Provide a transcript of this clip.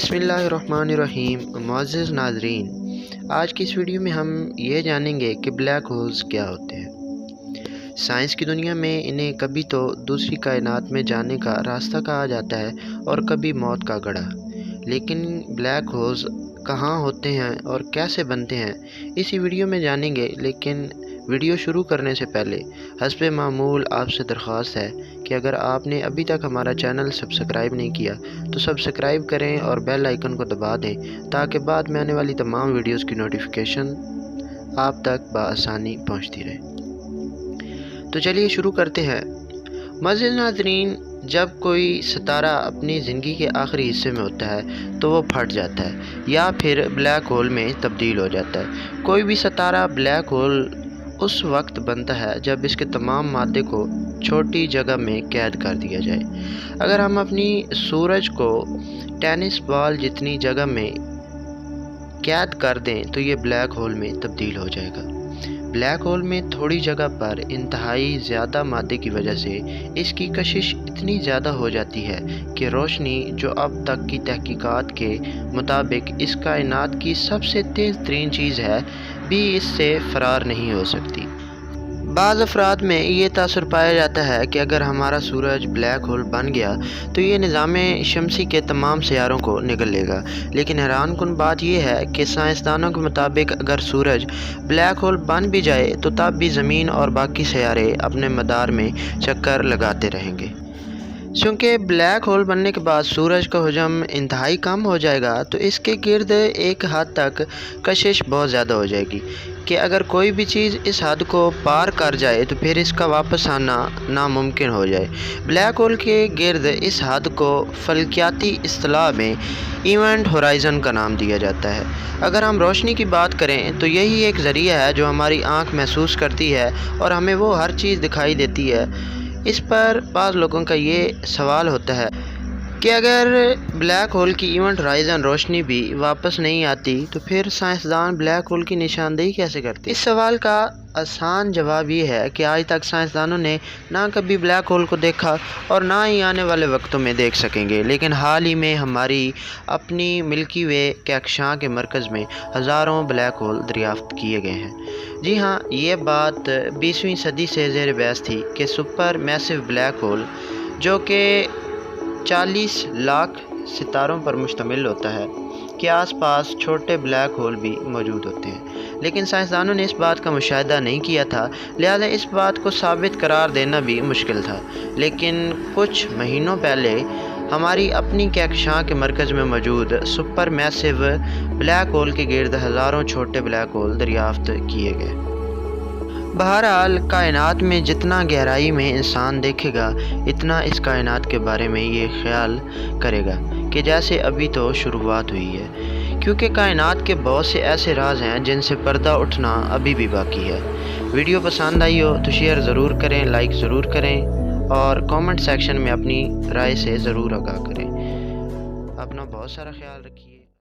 بسم اللہ الرحمن الرحیم۔ معزز ناظرین، آج کی اس ویڈیو میں ہم یہ جانیں گے کہ بلیک ہولز کیا ہوتے ہیں۔ سائنس کی دنیا میں انہیں کبھی تو دوسری کائنات میں جانے کا راستہ کہا جاتا ہے اور کبھی موت کا گڑھا، لیکن بلیک ہولز کہاں ہوتے ہیں اور کیسے بنتے ہیں اسی ویڈیو میں جانیں گے۔ لیکن ویڈیو شروع کرنے سے پہلے حسب معمول آپ سے درخواست ہے کہ اگر آپ نے ابھی تک ہمارا چینل سبسکرائب نہیں کیا تو سبسکرائب کریں اور بیل آئیکن کو دبا دیں تاکہ بعد میں آنے والی تمام ویڈیوز کی نوٹیفیکیشن آپ تک بآسانی پہنچتی رہے۔ تو چلیے شروع کرتے ہیں۔ معزز ناظرین، جب کوئی ستارہ اپنی زندگی کے آخری حصے میں ہوتا ہے تو وہ پھٹ جاتا ہے یا پھر بلیک ہول میں تبدیل ہو جاتا ہے۔ کوئی بھی ستارہ بلیک ہول اس وقت بنتا ہے جب اس کے تمام مادے کو چھوٹی جگہ میں قید کر دیا جائے۔ اگر ہم اپنی سورج کو ٹینس بال جتنی جگہ میں قید کر دیں تو یہ بلیک ہول میں تبدیل ہو جائے گا۔ بلیک ہول میں تھوڑی جگہ پر انتہائی زیادہ مادے کی وجہ سے اس کی کشش اتنی زیادہ ہو جاتی ہے کہ روشنی، جو اب تک کی تحقیقات کے مطابق اس کائنات کی سب سے تیز ترین چیز ہے، بھی اس سے فرار نہیں ہو سکتی۔ بعض افراد میں یہ تاثر پایا جاتا ہے کہ اگر ہمارا سورج بلیک ہول بن گیا تو یہ نظام شمسی کے تمام سیاروں کو نگل لے گا، لیکن حیران کن بات یہ ہے کہ سائنسدانوں کے مطابق اگر سورج بلیک ہول بن بھی جائے تو تب بھی زمین اور باقی سیارے اپنے مدار میں چکر لگاتے رہیں گے۔ چونکہ بلیک ہول بننے کے بعد سورج کا حجم انتہائی کم ہو جائے گا تو اس کے گرد ایک حد تک کشش بہت زیادہ ہو جائے گی کہ اگر کوئی بھی چیز اس حد کو پار کر جائے تو پھر اس کا واپس آنا ناممکن ہو جائے۔ بلیک ہول کے گرد اس حد کو فلکیاتی اصطلاح میں ایونٹ ہورائزن کا نام دیا جاتا ہے۔ اگر ہم روشنی کی بات کریں تو یہی ایک ذریعہ ہے جو ہماری آنکھ محسوس کرتی ہے اور ہمیں وہ ہر چیز دکھائی دیتی ہے۔ اس پر بعض لوگوں کا یہ سوال ہوتا ہے کہ اگر بلیک ہول کی ایونٹ ہورائزن روشنی بھی واپس نہیں آتی تو پھر سائنسدان بلیک ہول کی نشاندہی کیسے کرتے ہیں؟ اس سوال کا آسان جواب یہ ہے کہ آج تک سائنسدانوں نے نہ کبھی بلیک ہول کو دیکھا اور نہ ہی آنے والے وقتوں میں دیکھ سکیں گے، لیکن حال ہی میں ہماری اپنی ملکی وے کہکشاں کے مرکز میں ہزاروں بلیک ہول دریافت کیے گئے ہیں۔ جی ہاں، یہ بات 20ویں صدی سے زیر بحث تھی کہ سپر میسو بلیک ہول، جو کہ 40 لاکھ ستاروں پر مشتمل ہوتا ہے، کے آس پاس چھوٹے بلیک ہول بھی موجود ہوتے ہیں، لیکن سائنسدانوں نے اس بات کا مشاہدہ نہیں کیا تھا، لہذا اس بات کو ثابت قرار دینا بھی مشکل تھا۔ لیکن کچھ مہینوں پہلے ہماری اپنی کہکشاں کے مرکز میں موجود سپر میسو بلیک ہول کے گرد ہزاروں چھوٹے بلیک ہول دریافت کیے گئے۔ بہرحال کائنات میں جتنا گہرائی میں انسان دیکھے گا اتنا اس کائنات کے بارے میں یہ خیال کرے گا کہ جیسے ابھی تو شروعات ہوئی ہے، کیونکہ کائنات کے بہت سے ایسے راز ہیں جن سے پردہ اٹھنا ابھی بھی باقی ہے۔ ویڈیو پسند آئی ہو تو شیئر ضرور کریں، لائک ضرور کریں اور کامنٹ سیکشن میں اپنی رائے سے ضرور آگاہ کریں۔ اپنا بہت سارا خیال رکھیے۔